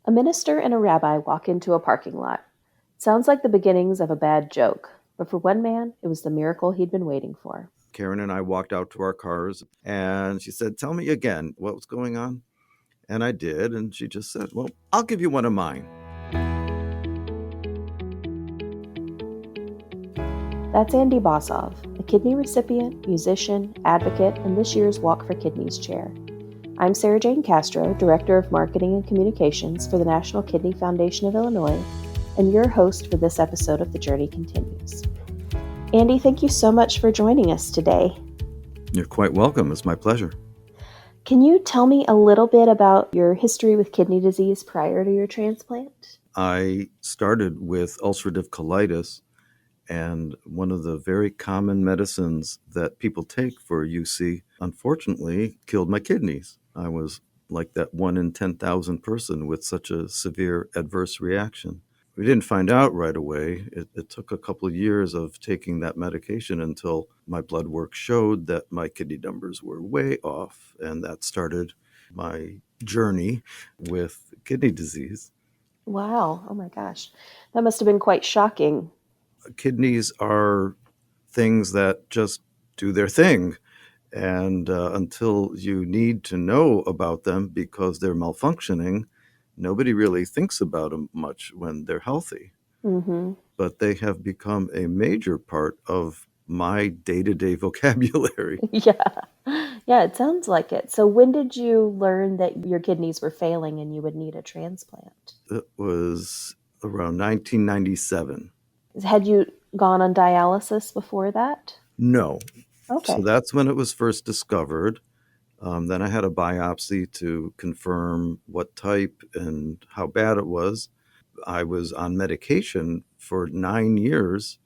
A minister and a rabbi walk into a parking lot. Sounds like the beginnings of a bad joke, but for one man, it was the miracle he'd been waiting for. Karen and I walked out to our cars, and she said, "Tell me again what was going on." And I did, and she just said, "Well, I'll give you one of mine." That's Andy Bosov, a kidney recipient, musician, advocate, and this year's Walk for Kidneys chair. I'm Sarah Jane Castro, Director of Marketing and Communications for the National Kidney Foundation of Illinois, and your host for this episode of The Journey Continues. Andy, thank you so much for joining us today. You're quite welcome. It's my pleasure. Can you tell me a little bit about your history with kidney disease prior to your transplant? I started with ulcerative colitis, and one of the very common medicines that people take for UC, unfortunately, killed my kidneys. I was like that 1 in 10,000 person with such a severe adverse reaction. We didn't find out right away. It took a couple of years of taking that medication until my blood work showed that my kidney numbers were way off, and that started my journey with kidney disease. Wow. Oh my gosh. That must have been quite shocking. Kidneys are things that just do their thing. And until you need to know about them because they're malfunctioning, nobody really thinks about them much when they're healthy. Mm-hmm. But they have become a major part of my day-to-day vocabulary. Yeah. Yeah, it sounds like it. So when did you learn that your kidneys were failing and you would need a transplant? It was around 1997. Had you gone on dialysis before that? No. So Okay. that's when it was first discovered. Then I had a biopsy to confirm what type and how bad it was. I was on medication for 9 years.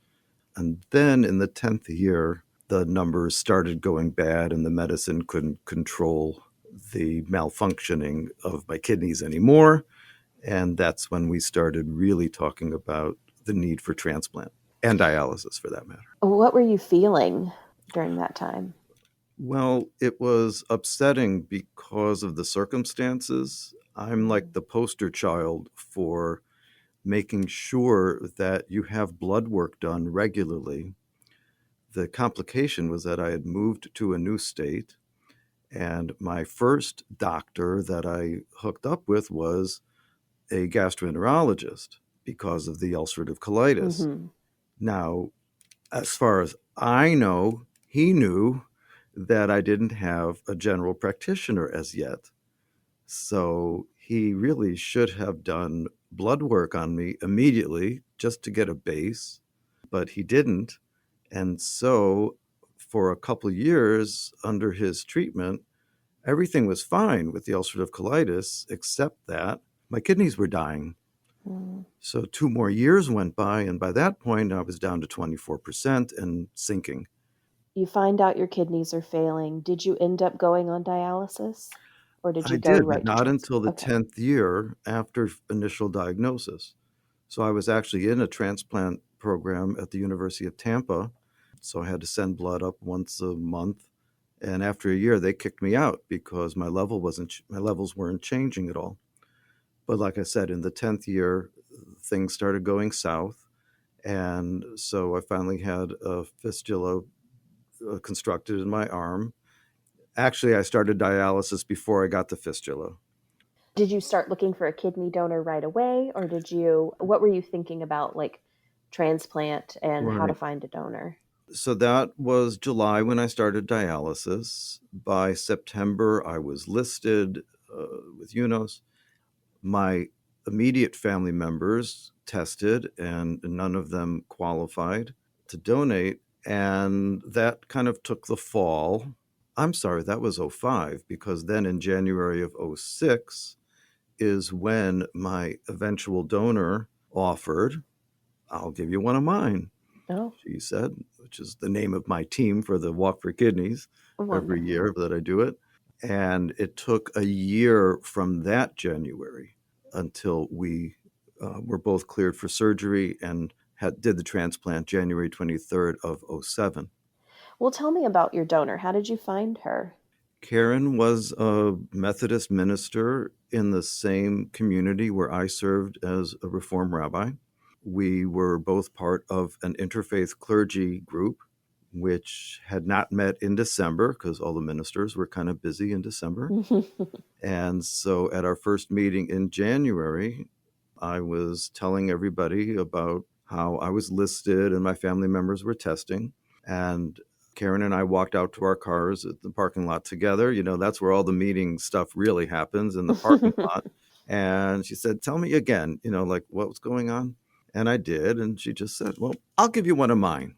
And then in the 10th year, the numbers started going bad and the medicine couldn't control the malfunctioning of my kidneys anymore. And that's when we started really talking about the need for transplant and dialysis for that matter. What were you feeling during that time? Well, it was upsetting because of the circumstances. I'm like the poster child for making sure that you have blood work done regularly. The complication was that I had moved to a new state, and my first doctor that I hooked up with was a gastroenterologist because of the ulcerative colitis. Mm-hmm. Now, as far as I know, he knew that I didn't have a general practitioner as yet. So he really should have done blood work on me immediately just to get a base, but he didn't. And so for a couple of years under his treatment, everything was fine with the ulcerative colitis, except that my kidneys were dying. Mm. So 2 more years went by, and by that point, I was down to 24% and sinking. You find out your kidneys are failing. Did you end up going on dialysis? Or did I you go did, but right to not transplant? until the Okay. 10th year after initial diagnosis. So I was actually in a transplant program at the University of Tampa. So I had to send blood up once a month. And after a year, they kicked me out because my levels weren't changing at all. But like I said, in the 10th year, things started going south. And so I finally had a fistula constructed in my arm. Actually, I started dialysis before I got the fistula. Did you start looking for a kidney donor right away? Or what were you thinking about, like transplant and how to Right. find a donor? So that was July when I started dialysis. By September, I was listed with UNOS. My immediate family members tested, and none of them qualified to donate. And that kind of took the fall. I'm sorry, that was '05, because then in January of '06 is when my eventual donor offered, "I'll give you one of mine," Oh, she said, which is the name of my team for the Walk for Kidneys every wonderful. year that I do it. And it took a year from that January until we were both cleared for surgery and did the transplant January 23rd of '07. Well, tell me about your donor. How did you find her? Karen was a Methodist minister in the same community where I served as a Reform rabbi. We were both part of an interfaith clergy group, which had not met in December because all the ministers were kind of busy in December. And so at our first meeting in January, I was telling everybody about how I was listed and my family members were testing. And Karen and I walked out to our cars at the parking lot together. You know, that's where all the meeting stuff really happens, in the parking lot. And she said, "Tell me again, you know, like what was going on?" And I did. And she just said, "Well, I'll give you one of mine.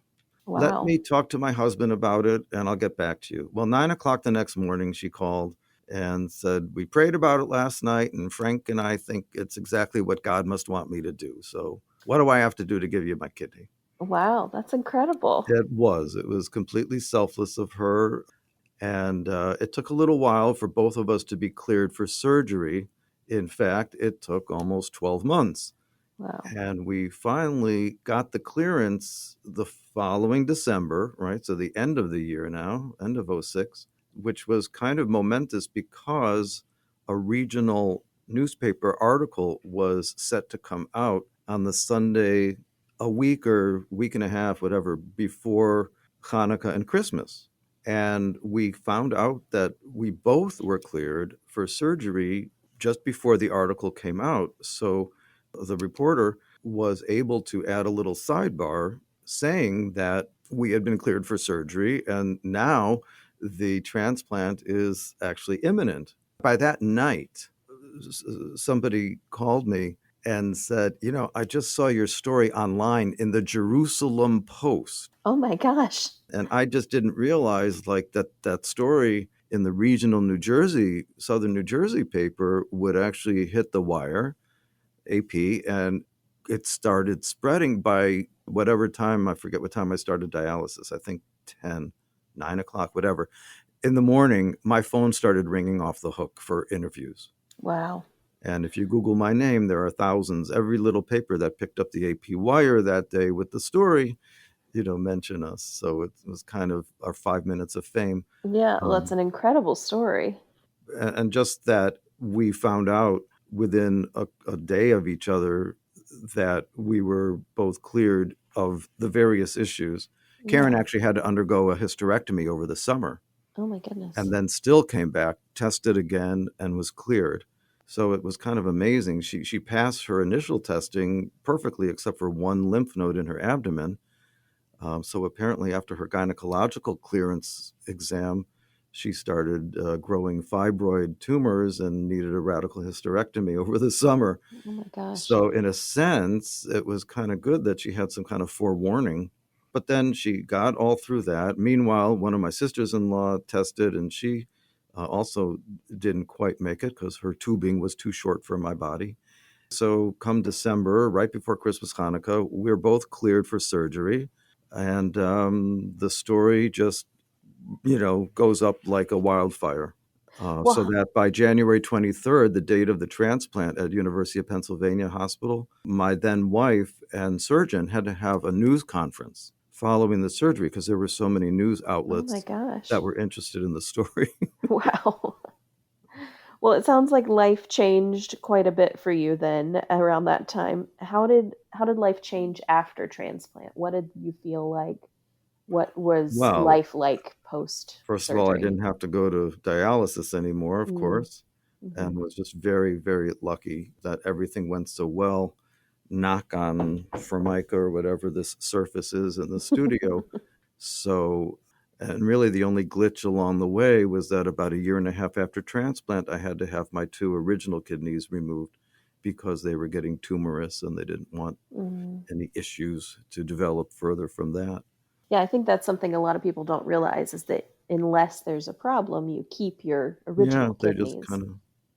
Let Wow. me talk to my husband about it and I'll get back to you." Well, 9 o'clock the next morning, she called and said, "We prayed about it last night, and Frank and I think it's exactly what God must want me to do. So, what do I have to do to give you my kidney?" Wow, that's incredible. It was. It was completely selfless of her. And it took a little while for both of us to be cleared for surgery. In fact, it took almost 12 months. Wow. And we finally got the clearance the following December, right? So the end of the year now, end of '06, which was kind of momentous because a regional newspaper article was set to come out on the Sunday, a week or week and a half, whatever, before Hanukkah and Christmas. And we found out that we both were cleared for surgery just before the article came out. So the reporter was able to add a little sidebar saying that we had been cleared for surgery and now the transplant is actually imminent. By that night, somebody called me and said, "You know, I just saw your story online in the Jerusalem Post." Oh my gosh. And I just didn't realize like that story in the regional New Jersey, Southern New Jersey paper would actually hit the wire, AP, and it started spreading by whatever time. I forget what time I started dialysis. I think 10, 9 o'clock, whatever. In the morning, my phone started ringing off the hook for interviews. Wow. And if you Google my name, there are thousands. Every little paper that picked up the AP wire that day with the story, you know, mention us. So it was kind of our 5 minutes of fame. Yeah, well, that's Um, an incredible story. and just that we found out within a day of each other that we were both cleared of the various issues. Karen Yeah. actually had to undergo a hysterectomy over the summer Oh my goodness. and then still came back, tested again, and was cleared. So it was kind of amazing. She passed her initial testing perfectly, except for one lymph node in her abdomen. So apparently, after her gynecological clearance exam, she started growing fibroid tumors and needed a radical hysterectomy over the summer. Oh my gosh. So, in a sense, it was kind of good that she had some kind of forewarning. But then she got all through that. Meanwhile, one of my sisters in law tested and she also didn't quite make it because her tubing was too short for my body. So, come December, right before Christmas, Hanukkah, we were both cleared for surgery. And the story just, you know, goes up like a wildfire. So Well, that by January 23rd, the date of the transplant at University of Pennsylvania Hospital, my then wife and surgeon had to have a news conference following the surgery because there were so many news oh my outlets that gosh. were interested in the story. Wow. Well, it sounds like life changed quite a bit for you then around that time. How did life change after transplant? What did you feel like? What was Well, life like post first of all, I surgery? didn't have to go to dialysis anymore, of Mm. course, Mhm. and was just very, very lucky that everything went so well. Knock on Formica or whatever this surface is in the studio. So, and really the only glitch along the way was that about a year and a half after transplant, I had to have my two original kidneys removed because they were getting tumorous and they didn't want Mm. any issues to develop further from that. Yeah, I think that's something a lot of people don't realize is that unless there's a problem, you keep your Yeah, original they just kidneys. kind of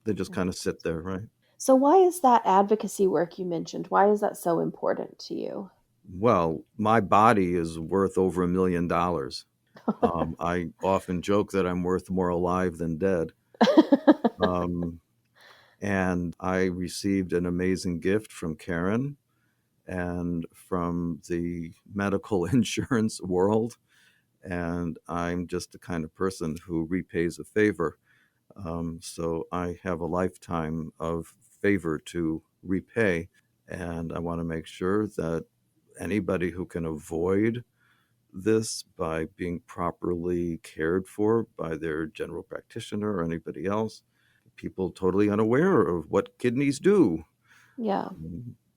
they just Yeah. kind of sit there, right? So why is that advocacy work you mentioned? Why is that so important to you? Well, my body is worth over $1 million. I often joke that I'm worth more alive than dead. Um, and I received an amazing gift from Karen and from the medical insurance world. and I'm just the kind of person who repays a favor. So I have a lifetime of favor to repay, and I want to make sure that anybody who can avoid this by being properly cared for by their general practitioner or anybody else, people totally unaware of what kidneys do, Yeah.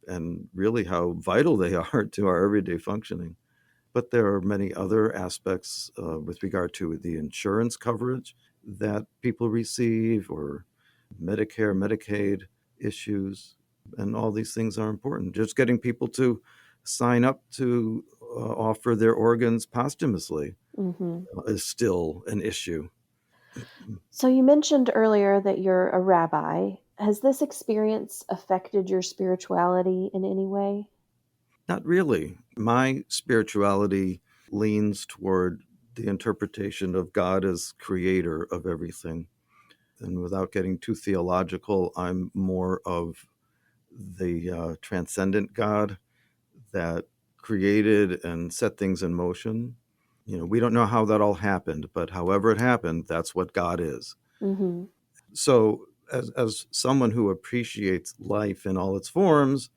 and really how vital they are to our everyday functioning. But there are many other aspects with regard to the insurance coverage that people receive, or Medicare, Medicaid issues, and all these things are important. Just getting people to sign up to offer their organs posthumously Hmm. is still an issue. So you mentioned earlier that you're a rabbi. Has this experience affected your spirituality in any way? Not really. My spirituality leans toward the interpretation of God as creator of everything. And without getting too theological, I'm more of the transcendent God that created and set things in motion. We don't know how that all happened, but however it happened, that's what God is. Hmm. So, as someone who appreciates life in all its forms,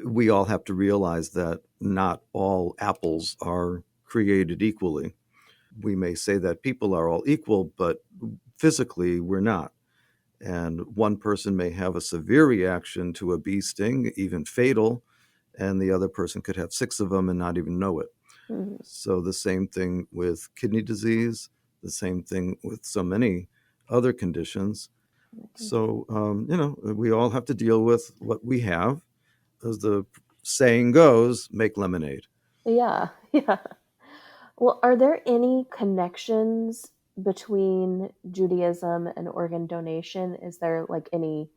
we all have to realize that not all apples are created equally. We may say that people are all equal, but physically we're not. And one person may have a severe reaction to a bee sting, even fatal, and the other person could have 6 of them and not even know it. Hmm. So, the same thing with kidney disease, the same thing with so many other conditions. So, we all have to deal with what we have. As the saying goes, make lemonade. Yeah, yeah. Well, are there any connections between Judaism and organ donation? Is there like any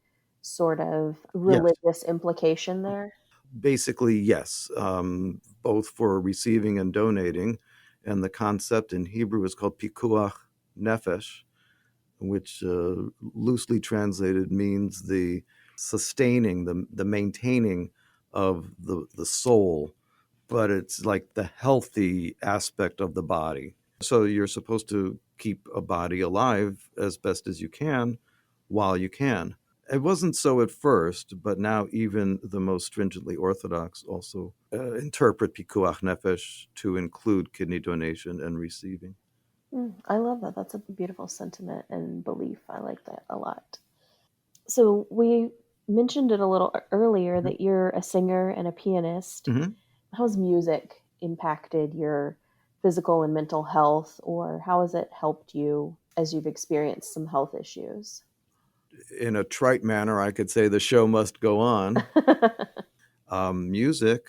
sort of Yes, religious implication there? basically, yes, both for receiving and donating. And the concept in Hebrew is called pikuach nefesh, which loosely translated means the sustaining, the maintaining of the soul, but it's like the healthy aspect of the body. So you're supposed to keep a body alive as best as you can while you can. It wasn't so at first, but now even the most stringently orthodox also interpret pikuach nefesh to include kidney donation and receiving. I love that. That's a beautiful sentiment and belief. I like that a lot. So we mentioned it a little earlier that you're a singer and a pianist. Mhm. How's music impacted your physical and mental health, or how has it helped you as you've experienced some health issues? In a trite manner, I could say the show must go on. Music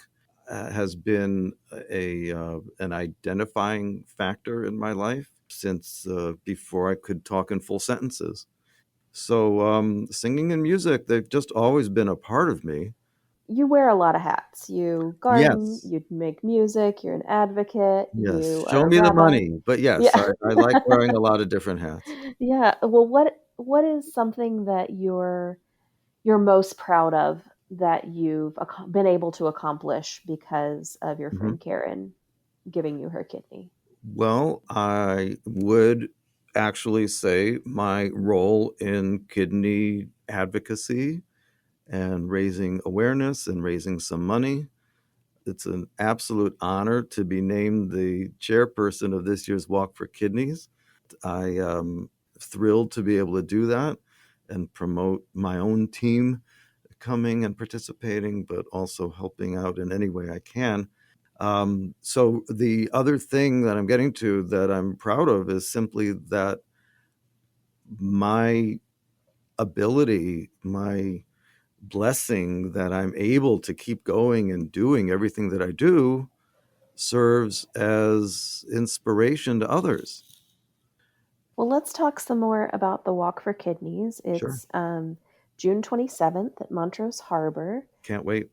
has been an identifying factor in my life since before I could talk in full sentences. So singing and music, they've just always been a part of me. You wear a lot of hats. You garden, Yes, you make music, you're an advocate, yes. you are Show a me the rabbi. money. But yes, Yeah. I like wearing a lot of different hats. Yeah. Well, what is something that you're most proud of that you've been able to accomplish because of your Mhm. friend Karen giving you her kidney? Well, I would actually say my role in kidney advocacy and raising awareness and raising some money. It's an absolute honor to be named the chairperson of this year's Walk for Kidneys. I am thrilled to be able to do that and promote my own team coming and participating, but also helping out in any way I can. So, the other thing that I'm getting to that I'm proud of is simply that my ability, my blessing that I'm able to keep going and doing everything that I do serves as inspiration to others. Well, let's talk some more about the Walk for Kidneys. Sure. It's June 27th at Montrose Harbor. Can't wait.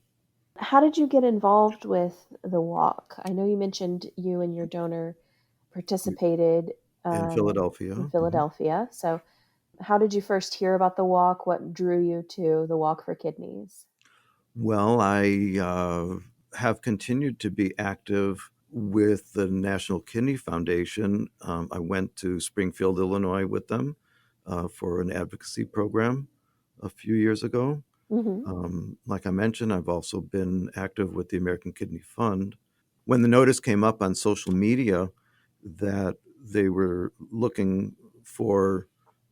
How did you get involved with the walk? I know you mentioned you and your donor participated In in Philadelphia. Mhm. Philadelphia. So, how did you first hear about the walk? What drew you to the Walk for Kidneys? Well, I have continued to be active with the National Kidney Foundation. I went to Springfield, Illinois with them for an advocacy program a few years ago. Hmm. Like I mentioned, I've also been active with the American Kidney Fund. When the notice came up on social media that they were looking for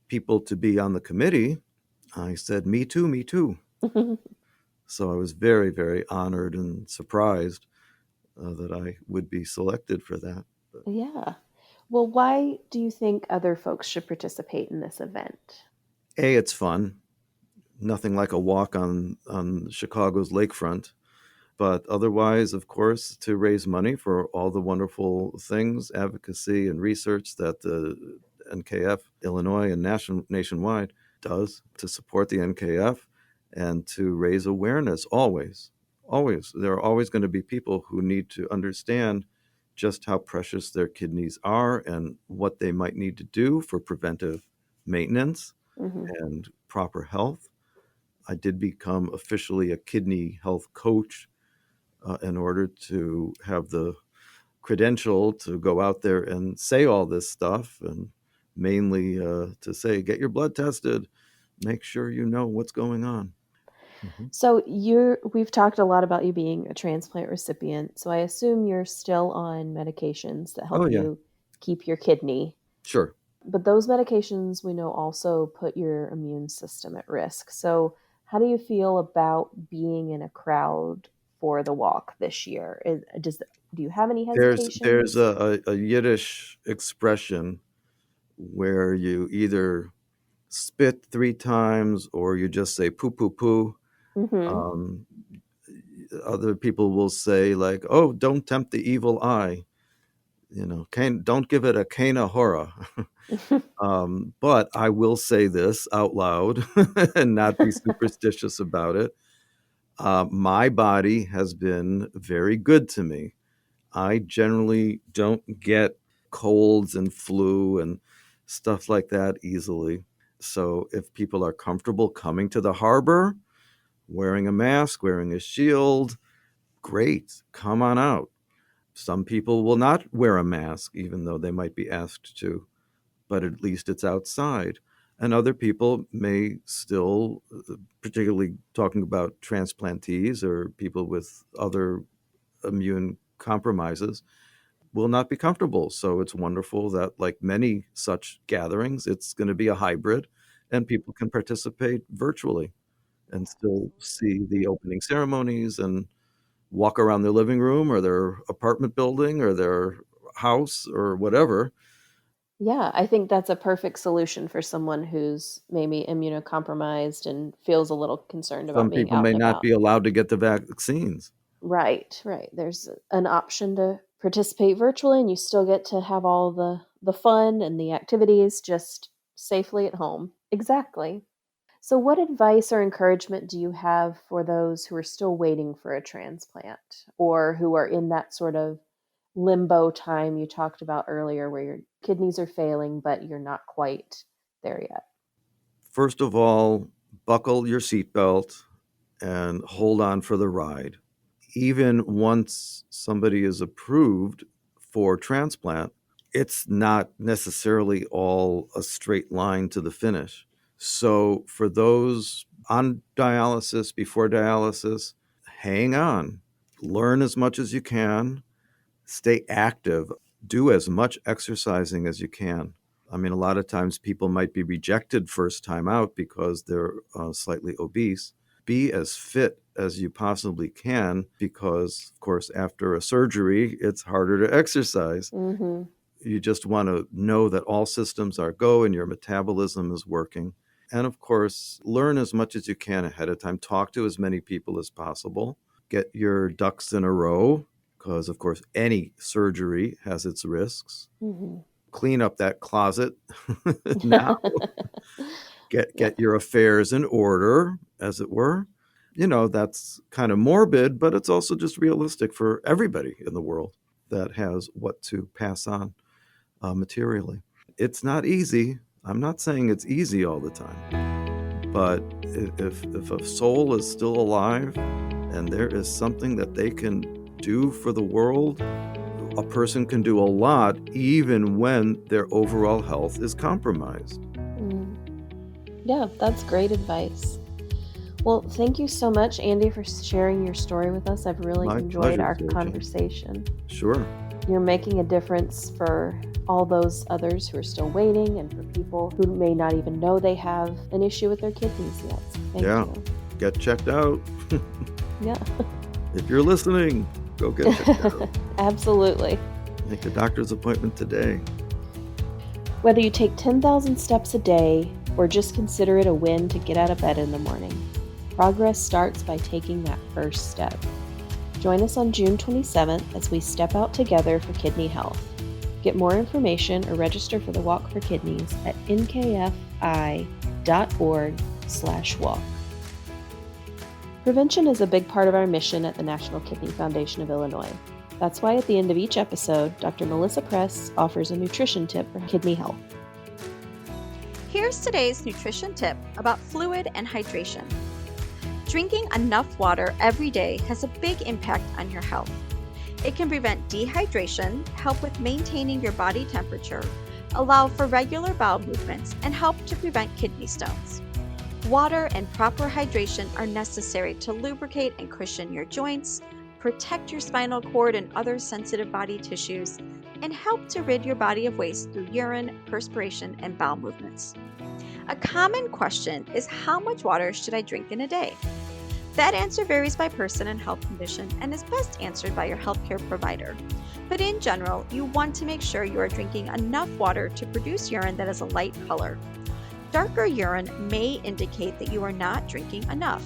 people to be on the committee, I said, me too, me too. So I was very, very honored and surprised that I would be selected for that. But, Yeah. Well, why do you think other folks should participate in this event? A, it's fun. Nothing like a walk on Chicago's lakefront. But otherwise, of course, to raise money for all the wonderful things, advocacy and research that the NKF Illinois and nationwide does to support the NKF and to raise awareness always. Always. There are always going to be people who need to understand just how precious their kidneys are and what they might need to do for preventive maintenance Hmm. and proper health. I did become officially a kidney health coach in order to have the credential to go out there and say all this stuff, and mainly to say, get your blood tested, make sure you know what's going on. Hmm. So we've talked a lot about you being a transplant recipient. So I assume you're still on medications that Oh, help yeah, you keep your kidney. sure. But those medications we know also put your immune system at risk. So how do you feel about being in a crowd for the walk this year? Do you have any There's hesitations? a Yiddish expression where you either spit 3 times or you just say poo poo poo. Mm-hmm. Um, Other people will say, like, oh, don't tempt the evil eye. Don't give it a Cana Hora. But I will say this out loud and not be superstitious about it. My body has been very good to me. I generally don't get colds and flu and stuff like that easily. So if people are comfortable coming to the harbor, wearing a mask, wearing a shield, great, come on out. Some people will not wear a mask, even though they might be asked to, but at least it's outside. And other people may still, particularly talking about transplantees or people with other immune compromises, will not be comfortable. So it's wonderful that, like many such gatherings, it's going to be a hybrid and people can participate virtually and still see the opening ceremonies and walk around their living room or their apartment building or their house or whatever. Yeah, I think that's a perfect solution for someone who's maybe immunocompromised and feels a little concerned about Some being people out may and not about. be allowed to get the vaccines. Right, right. There's an option to participate virtually and you still get to have all the fun and the activities just safely at home. Exactly. So what advice or encouragement do you have for those who are still waiting for a transplant or who are in that sort of limbo time you talked about earlier where your kidneys are failing but you're not quite there yet? First of all, buckle your seatbelt and hold on for the ride. Even once somebody is approved for transplant, it's not necessarily all a straight line to the finish. So for those on dialysis, before dialysis, hang on, learn as much as you can, stay active, do as much exercising as you can. I mean, a lot of times people might be rejected first time out because they're slightly obese. Be as fit as you possibly can because, of course, after a surgery, it's harder to exercise. Mhm. You just want to know that all systems are go and your metabolism is working. And of course, learn as much as you can ahead of time. Talk to as many people as possible. Get your ducks in a row because, of course, any surgery has its risks. Mhm. Clean up that closet now. Get Yeah. get your affairs in order, as it were. That's kind of morbid, but it's also just realistic for everybody in the world that has what to pass on materially. It's not easy. I'm not saying it's easy all the time, but if a soul is still alive and there is something that they can do for the world, a person can do a lot even when their overall health is compromised. Yeah, that's great advice. Well, thank you so much, Andy, for sharing your story with us. I've really My enjoyed pleasure, our Sarah Jane. conversation. Sure. You're making a difference for all those others who are still waiting and for people who may not even know they have an issue with their kidneys yet. So thank you. Get checked out. Yeah. If you're listening, go get checked out. Absolutely. Make a doctor's appointment today. Whether you take 10,000 steps a day or just consider it a win to get out of bed in the morning, progress starts by taking that first step. Join us on June 27th as we step out together for kidney health. Get more information or register for the Walk for Kidneys at nkfi.org/walk. Prevention is a big part of our mission at the National Kidney Foundation of Illinois. That's why at the end of each episode, Dr. Melissa Press offers a nutrition tip for kidney health. Here's today's nutrition tip about fluid and hydration. Drinking enough water every day has a big impact on your health. It can prevent dehydration, help with maintaining your body temperature, allow for regular bowel movements, and help to prevent kidney stones. Water and proper hydration are necessary to lubricate and cushion your joints, protect your spinal cord and other sensitive body tissues, and help to rid your body of waste through urine, perspiration, and bowel movements. A common question is, how much water should I drink in a day? That answer varies by person and health condition and is best answered by your healthcare provider. But in general, you want to make sure you are drinking enough water to produce urine that is a light color. Darker urine may indicate that you are not drinking enough.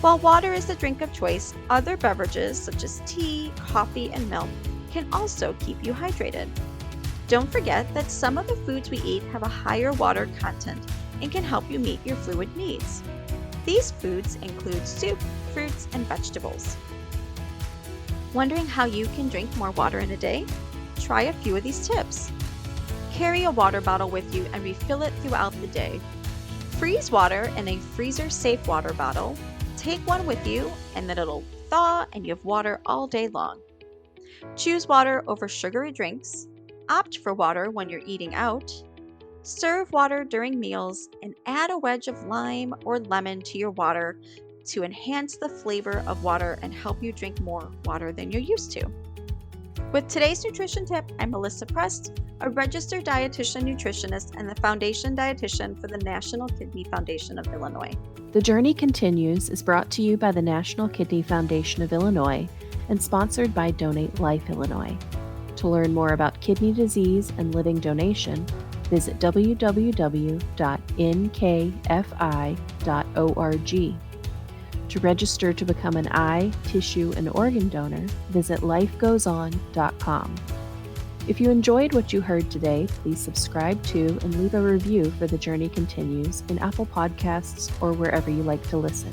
While water is the drink of choice, other beverages such as tea, coffee, and milk can also keep you hydrated. Don't forget that some of the foods we eat have a higher water content and can help you meet your fluid needs. These foods include soup, fruits, and vegetables. Wondering how you can drink more water in a day? Try a few of these tips. Carry a water bottle with you and refill it throughout the day. Freeze water in a freezer-safe water bottle. Take one with you and then it'll thaw and you have water all day long. Choose water over sugary drinks. Opt for water when you're eating out. Serve water during meals and add a wedge of lime or lemon to your water to enhance the flavor of water and help you drink more water than you're used to. With today's nutrition tip, I'm Melissa Press, a registered dietitian nutritionist and the foundation dietitian for the National Kidney Foundation of Illinois. The Journey Continues is brought to you by the National Kidney Foundation of Illinois and sponsored by Donate Life Illinois. To learn more about kidney disease and living donation, visit www.nkfi.org. To register to become an eye, tissue, and organ donor, visit lifegoeson.com. If you enjoyed what you heard today, please subscribe to and leave a review for The Journey Continues in Apple Podcasts or wherever you like to listen.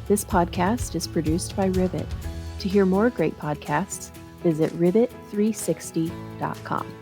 This podcast is produced by Ribbit. To hear more great podcasts, visit ribbit360.com.